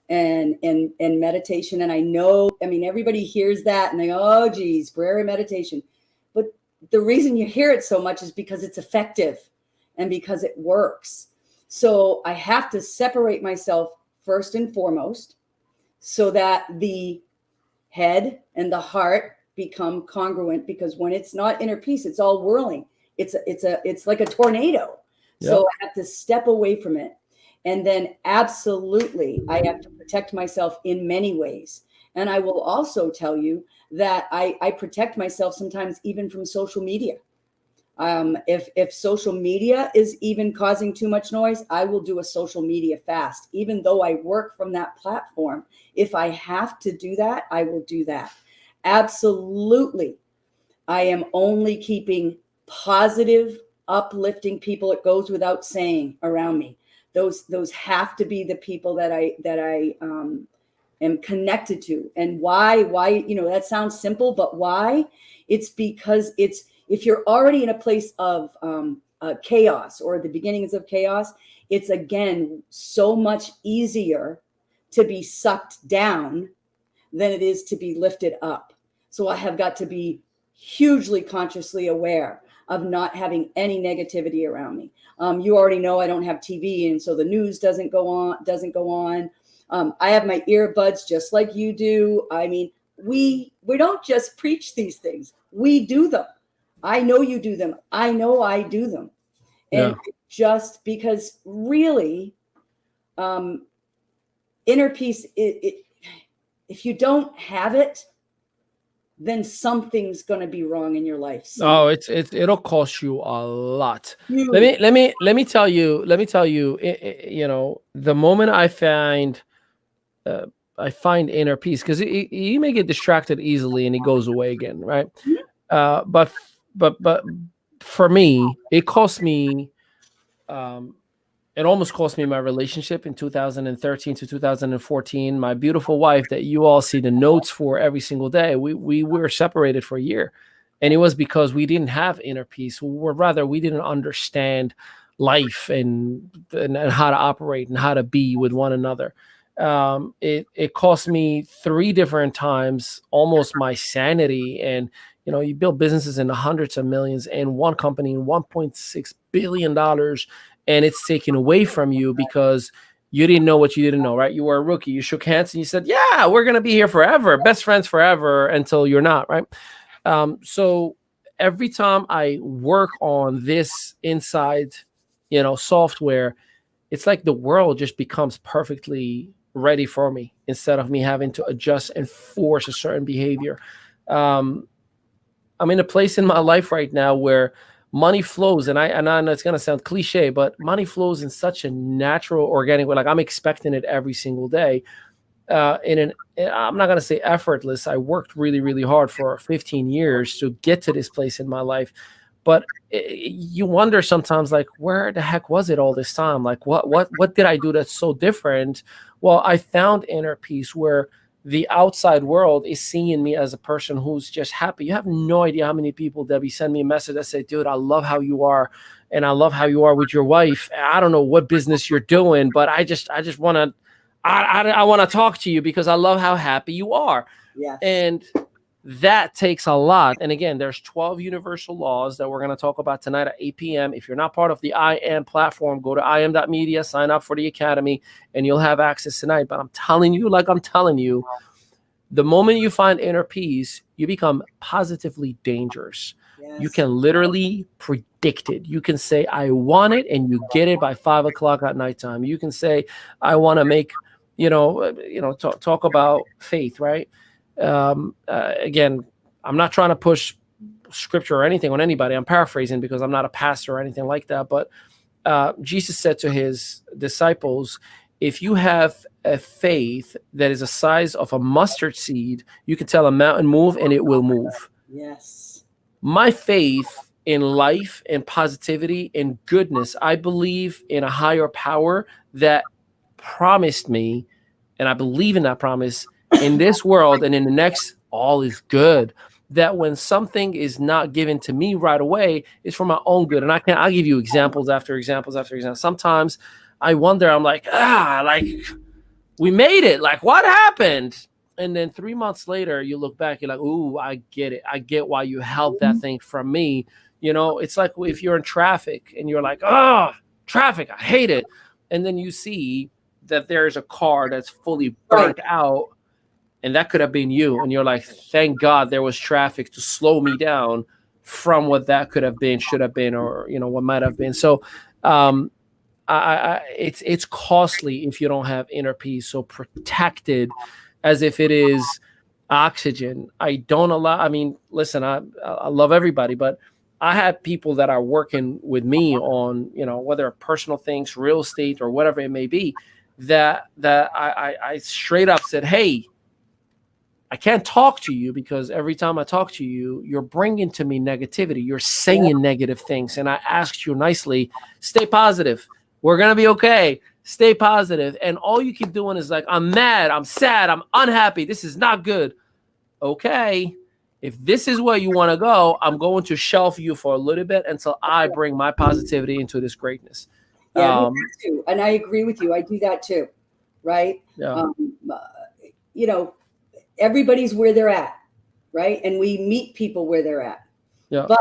and meditation. And I know, I mean, everybody hears that and they go, oh, geez, prayer and meditation. But the reason you hear it so much is because it's effective and because it works. So I have to separate myself first and foremost so that the head and the heart become congruent, because when it's not inner peace, it's all whirling. It's like a tornado. Yep. So I have to step away from it. And then absolutely, I have to protect myself in many ways. And I will also tell you that I protect myself sometimes even from social media. If social media is even causing too much noise, I will do a social media fast. Even though I work from that platform, if I have to do that, I will do that. Absolutely. I am only keeping positive, uplifting people. It goes without saying around me. Those have to be the people that I am connected to. And why, you know, that sounds simple, but why? It's because if you're already in a place of chaos or the beginnings of chaos, it's again so much easier to be sucked down than it is to be lifted up. So I have got to be hugely consciously aware of not having any negativity around me. You already know I don't have TV, and so the news doesn't go on. I have my earbuds just like you do. I mean, we don't just preach these things. We do them. I know you do them. I know I do them. And just because really, inner peace, if you don't have it, then something's going to be wrong in your life. So it'll cost you a lot. Let me tell you, you know, the moment I find inner peace, because you may get distracted easily and it goes away again, right? But for me, it cost me, it almost cost me my relationship in 2013 to 2014. My beautiful wife that you all see the notes for every single day, we were separated for a year. And it was because we didn't have inner peace. Or rather, we didn't understand life and how to operate and how to be with one another. It cost me 3 different times almost my sanity. And you build businesses in the hundreds of millions, and one company in $1.6 billion, and it's taken away from you because you didn't know what you didn't know, right? You were a rookie. You shook hands and you said, yeah, we're going to be here forever, best friends forever, until you're not, right? So every time I work on this inside, software, it's like the world just becomes perfectly ready for me instead of me having to adjust and force a certain behavior. I'm in a place in my life right now where money flows, and I know it's going to sound cliche, but money flows in such a natural, organic way. Like, I'm expecting it every single day. I'm not going to say effortless. I worked really, really hard for 15 years to get to this place in my life. But you wonder sometimes, like, where the heck was it all this time? Like, what did I do that's so different? Well, I found inner peace where the outside world is seeing me as a person who's just happy. You have no idea how many people, Debbie, send me a message that say, dude, I love how you are. And I love how you are with your wife. I don't know what business you're doing, but I just want to, I want to talk to you because I love how happy you are. Yes. And that takes a lot. And again, there's 12 universal laws that we're going to talk about tonight at 8 p.m. If you're not part of the I Am platform, go to im.media, sign up for the academy, and you'll have access tonight. But I'm telling you, the moment you find inner peace, you become positively dangerous. Yes. You can literally predict it. You can say, I want it, and you get it by 5 o'clock at nighttime. You can say, I want to make, talk about faith, right? Again, I'm not trying to push scripture or anything on anybody. I'm paraphrasing because I'm not a pastor or anything like that. But Jesus said to his disciples, if you have a faith that is the size of a mustard seed, you can tell a mountain move and it will move. Yes. My faith in life and positivity and goodness, I believe in a higher power that promised me, and I believe in that promise, in this world and in the next, all is good. That when something is not given to me right away, it's for my own good. And I'll give you examples after examples after examples. Sometimes I wonder, I'm like, we made it. Like, what happened? And then 3 months later, you look back, you're like, ooh, I get it. I get why you held that thing from me. It's like if you're in traffic and you're like, oh, traffic, I hate it. And then you see that there's a car that's fully burnt out. And that could have been you. And you're like, thank God there was traffic to slow me down from what that could have been, should have been, or, what might have been. So it's costly if you don't have inner peace. So protect it as if it is oxygen. Listen, I love everybody, but I have people that are working with me on, whether personal things, real estate, or whatever it may be, that I straight up said, hey, I can't talk to you because every time I talk to you, you're bringing to me negativity. You're saying negative things. And I asked you nicely, stay positive. We're going to be okay. Stay positive. And all you keep doing is like, I'm mad. I'm sad. I'm unhappy. This is not good. Okay. If this is where you want to go, I'm going to shelf you for a little bit until I bring my positivity into this greatness. Yeah, me too. And I agree with you. I do that too. Right. Yeah. Everybody's where they're at, right? And we meet people where they're at. Yeah. But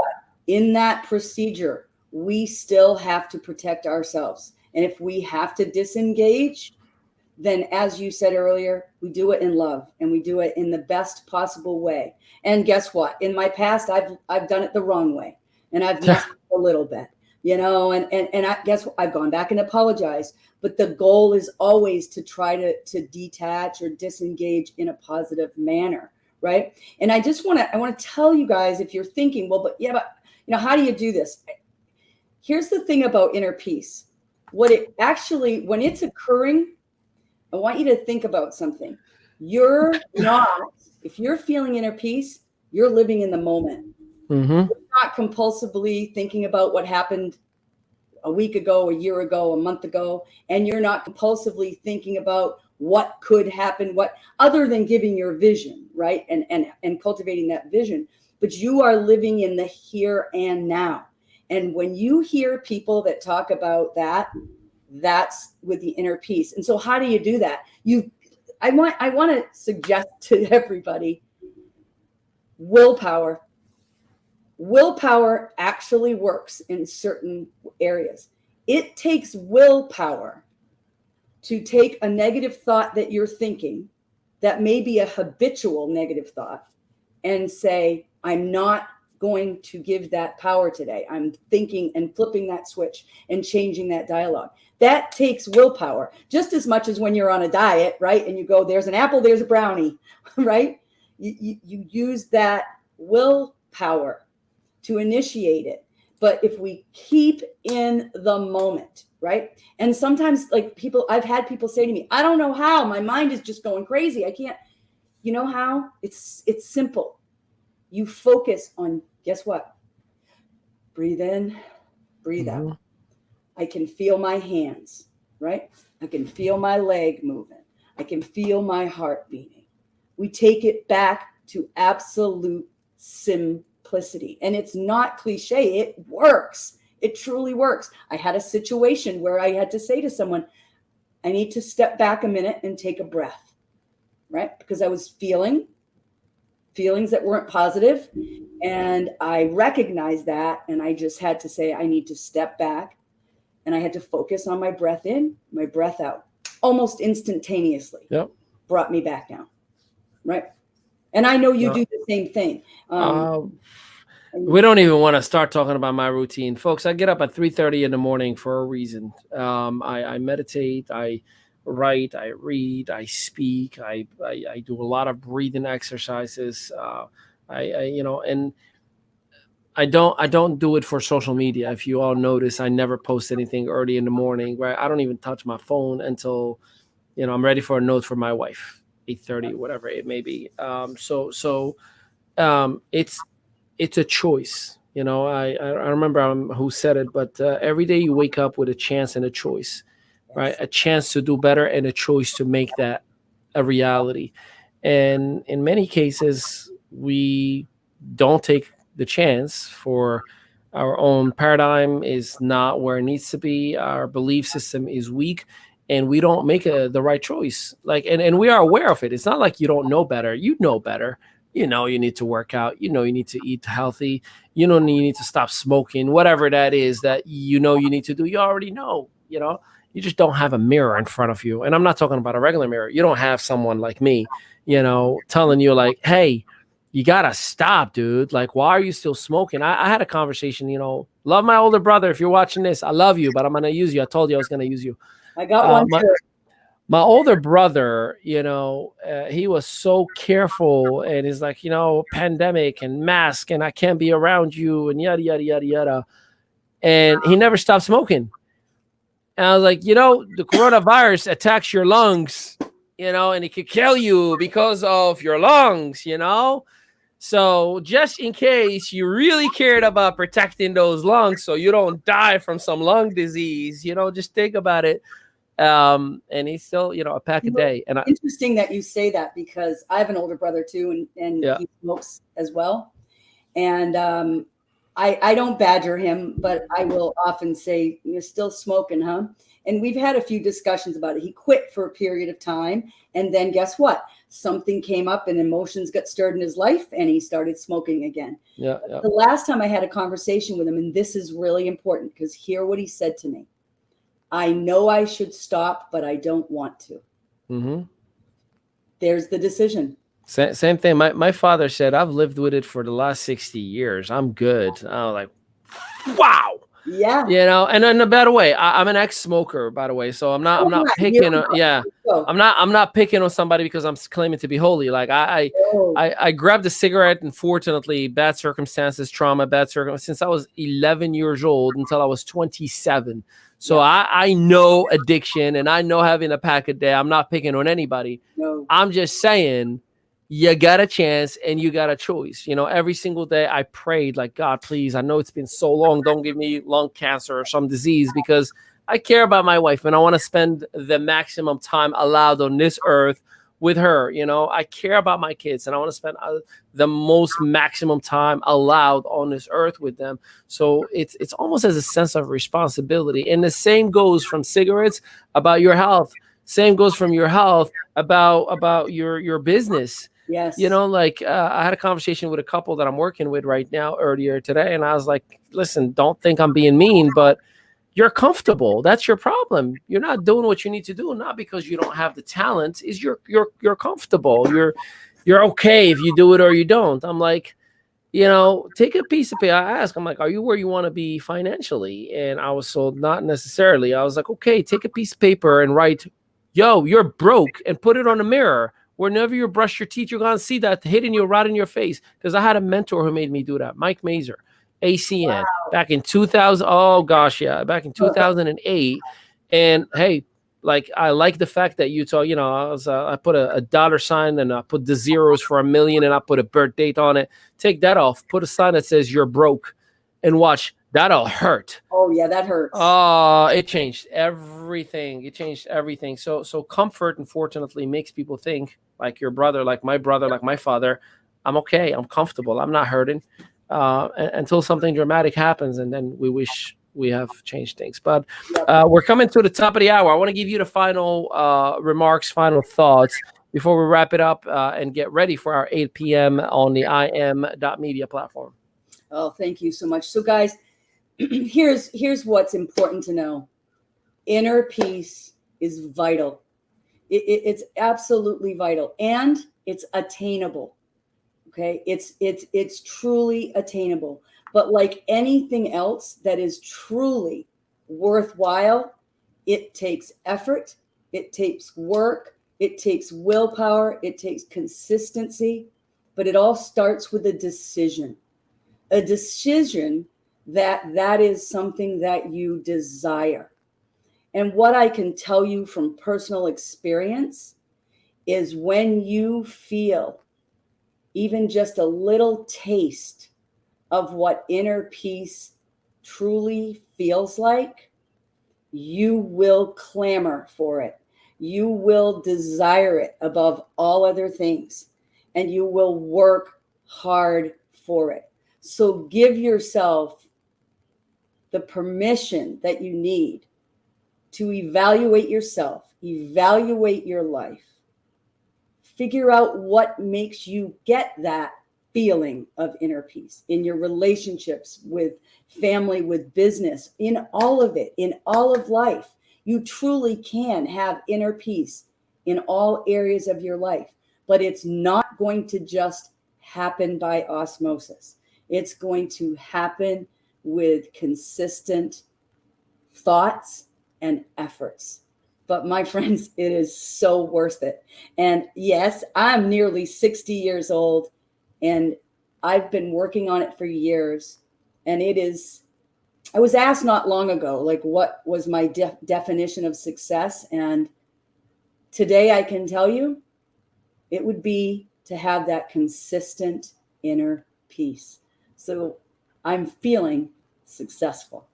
in that procedure, we still have to protect ourselves. And if we have to disengage, then as you said earlier, we do it in love and we do it in the best possible way. And guess what? In my past, I've done it the wrong way, and I've messed up a little bit, and I guess I've gone back and apologized. But the goal is always to try to detach or disengage in a positive manner, right? And I want to tell you guys, if you're thinking, but how do you do this? Here's the thing about inner peace. When it's occurring, I want you to think about something. If you're feeling inner peace, you're living in the moment. Mm-hmm. You're not compulsively thinking about what happened a week ago, a year ago, a month ago, and you're not compulsively thinking about what could happen, what other than giving your vision, right? And cultivating that vision, but you are living in the here and now. And when you hear people that talk about that, that's with the inner peace. And so how do you do that? I want to suggest to everybody willpower, willpower actually works in certain areas. It takes willpower to take a negative thought that you're thinking, that may be a habitual negative thought, and say, I'm not going to give that power today. I'm thinking and flipping that switch and changing that dialogue. That takes willpower just as much as when you're on a diet, right? And you go, there's an apple, there's a brownie, right? You use that willpower to initiate it. But if we keep in the moment, right? And sometimes, like, I've had people say to me, I don't know how, my mind is just going crazy. I can't, you know how? It's simple. You focus on, guess what? Breathe in, breathe out. I can feel my hands, right? I can feel my leg moving. I can feel my heart beating. We take it back to absolute simplicity. And it's not cliche. It works. It truly works. I had a situation where I had to say to someone, I need to step back a minute and take a breath, right? Because I was feelings that weren't positive. And I recognized that. And I just had to say, I need to step back. And I had to focus on my breath in, my breath out, almost instantaneously. Yep. Brought me back down, right? And I know you do the same thing. We don't even want to start talking about my routine, folks. I get up at 3:30 in the morning for a reason. I meditate, I write, I read, I speak, I do a lot of breathing exercises. And I don't do it for social media. If you all notice, I never post anything early in the morning, right? I don't even touch my phone until, I'm ready for a note from my wife, 8:30, whatever it may be. It's a choice. I remember who said it, but every day you wake up with a chance and a choice, right? A chance to do better and a choice to make that a reality. And in many cases, we don't take the chance. For our own paradigm is not where it needs to be. Our belief system is weak, and we don't make the right choice. And we are aware of it. It's not like you don't know better. You know better. You need to work out. You need to eat healthy. You need to stop smoking, whatever that is that you need to do. You already know, you just don't have a mirror in front of you. And I'm not talking about a regular mirror. You don't have someone like me, telling you like, hey, you got to stop, dude. Like, why are you still smoking? I had a conversation, love my older brother. If you're watching this, I love you, but I'm going to use you. I told you I was going to use you. I got one too. My older brother, he was so careful, and he's like, pandemic and mask, and I can't be around you, and yada, yada, yada, yada. And he never stopped smoking. And I was like, the coronavirus attacks your lungs, and it could kill you because of your lungs, So just in case you really cared about protecting those lungs so you don't die from some lung disease, just think about it. And he's still, a pack a day. And interesting that you say that, because I have an older brother too, and he smokes as well. And I don't badger him, but I will often say, you're still smoking, huh? And we've had a few discussions about it. He quit for a period of time. And then guess what? Something came up and emotions got stirred in his life, and he started smoking again. Yeah. The last time I had a conversation with him, and this is really important, because hear what he said to me. I know I should stop, but I don't want to. Mm-hmm. There's the decision. Same thing. My father said, I've lived with it for the last 60 years. I'm good. I was like, wow. Yeah. And in a better way, I'm an ex-smoker, by the way. So I'm not picking on, I'm not picking on somebody because I'm claiming to be holy. Like I grabbed a cigarette, and fortunately, bad circumstances, trauma, since I was 11 years old until I was 27. So I know addiction, and I know having a pack a day. I'm not picking on anybody. No. I'm just saying, you got a chance and you got a choice. Every single day I prayed, like, God, please, I know it's been so long. Don't give me lung cancer or some disease, because I care about my wife and I want to spend the maximum time allowed on this earth with her. I care about my kids, and I want to spend the most maximum time allowed on this earth with them. So it's almost as a sense of responsibility. And the same goes from cigarettes about your health. Same goes from your health about your business. Yes. You know, like I had a conversation with a couple that I'm working with right now earlier today, and I was like, listen, don't think I'm being mean, but you're comfortable. That's your problem. You're not doing what you need to do, not because you don't have the talent. Is you're comfortable. You're okay if you do it or you don't. I'm like, you know, take a piece of paper. I asked, I'm like, are you where you want to be financially? And I was told not necessarily. I was like, okay, take a piece of paper and write, yo, you're broke, and put it on the mirror. Whenever you brush your teeth, you're gonna see that hitting you right in your face. Because I had a mentor who made me do that, Mike Mazer, ACN, back in 2000. Oh gosh, yeah, back in 2008. And hey, like I like the fact that you told, you know, I put a dollar sign and I put the zeros for a million and I put a birth date on it. Take that off. Put a sign that says you're broke, and watch. That'll hurt. Oh yeah, that hurts. Oh, it changed everything. It changed everything. So comfort, unfortunately, makes people think like your brother, like my brother, like my father. I'm okay. I'm comfortable. I'm not hurting until something dramatic happens, and then we wish we have changed things. But we're coming to the top of the hour. I want to give you the final remarks, final thoughts before we wrap it up and get ready for our 8 p.m. on the im.media platform. Oh, thank you so much. So guys, here's what's important to know. Inner peace is vital. It's absolutely vital, and it's attainable. Okay, it's truly attainable. But like anything else that is truly worthwhile, it takes effort, it takes work, it takes willpower, it takes consistency, but it all starts with a decision that is something that you desire. And what I can tell you from personal experience is when you feel even just a little taste of what inner peace truly feels like, you will clamor for it. You will desire it above all other things, and you will work hard for it. So give yourself the permission that you need to evaluate yourself, evaluate your life, figure out what makes you get that feeling of inner peace in your relationships with family, with business, in all of it, in all of life. You truly can have inner peace in all areas of your life, but it's not going to just happen by osmosis. It's going to happen with consistent thoughts and efforts. But my friends, it is so worth it. And yes, I'm nearly 60 years old, and I've been working on it for years. And I was asked not long ago, like, what was my definition of success? And today I can tell you it would be to have that consistent inner peace. So I'm feeling successful.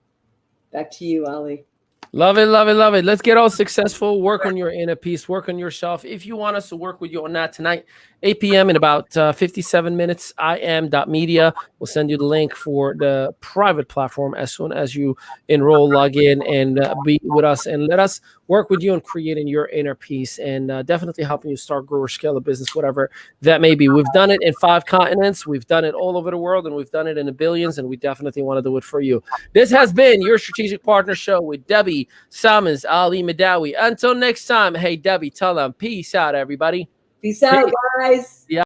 Back to you, Ali. Love it, love it, love it. Let's get all successful. Work on your inner peace. Work on yourself. If you want us to work with you on that tonight, 8 p.m. in about 57 minutes, im.media. We'll send you the link for the private platform as soon as you enroll, log in, and be with us. And let us work with you on creating your inner peace and definitely helping you start, grow, or scale a business, whatever that may be. We've done it in 5 continents. We've done it all over the world, and we've done it in the billions, and we definitely want to do it for you. This has been your Strategic Partner Show with Debbie Salmons, Ali Madawi. Until next time, hey, Debbie, tell them peace out, everybody. Peace out, guys. Yeah.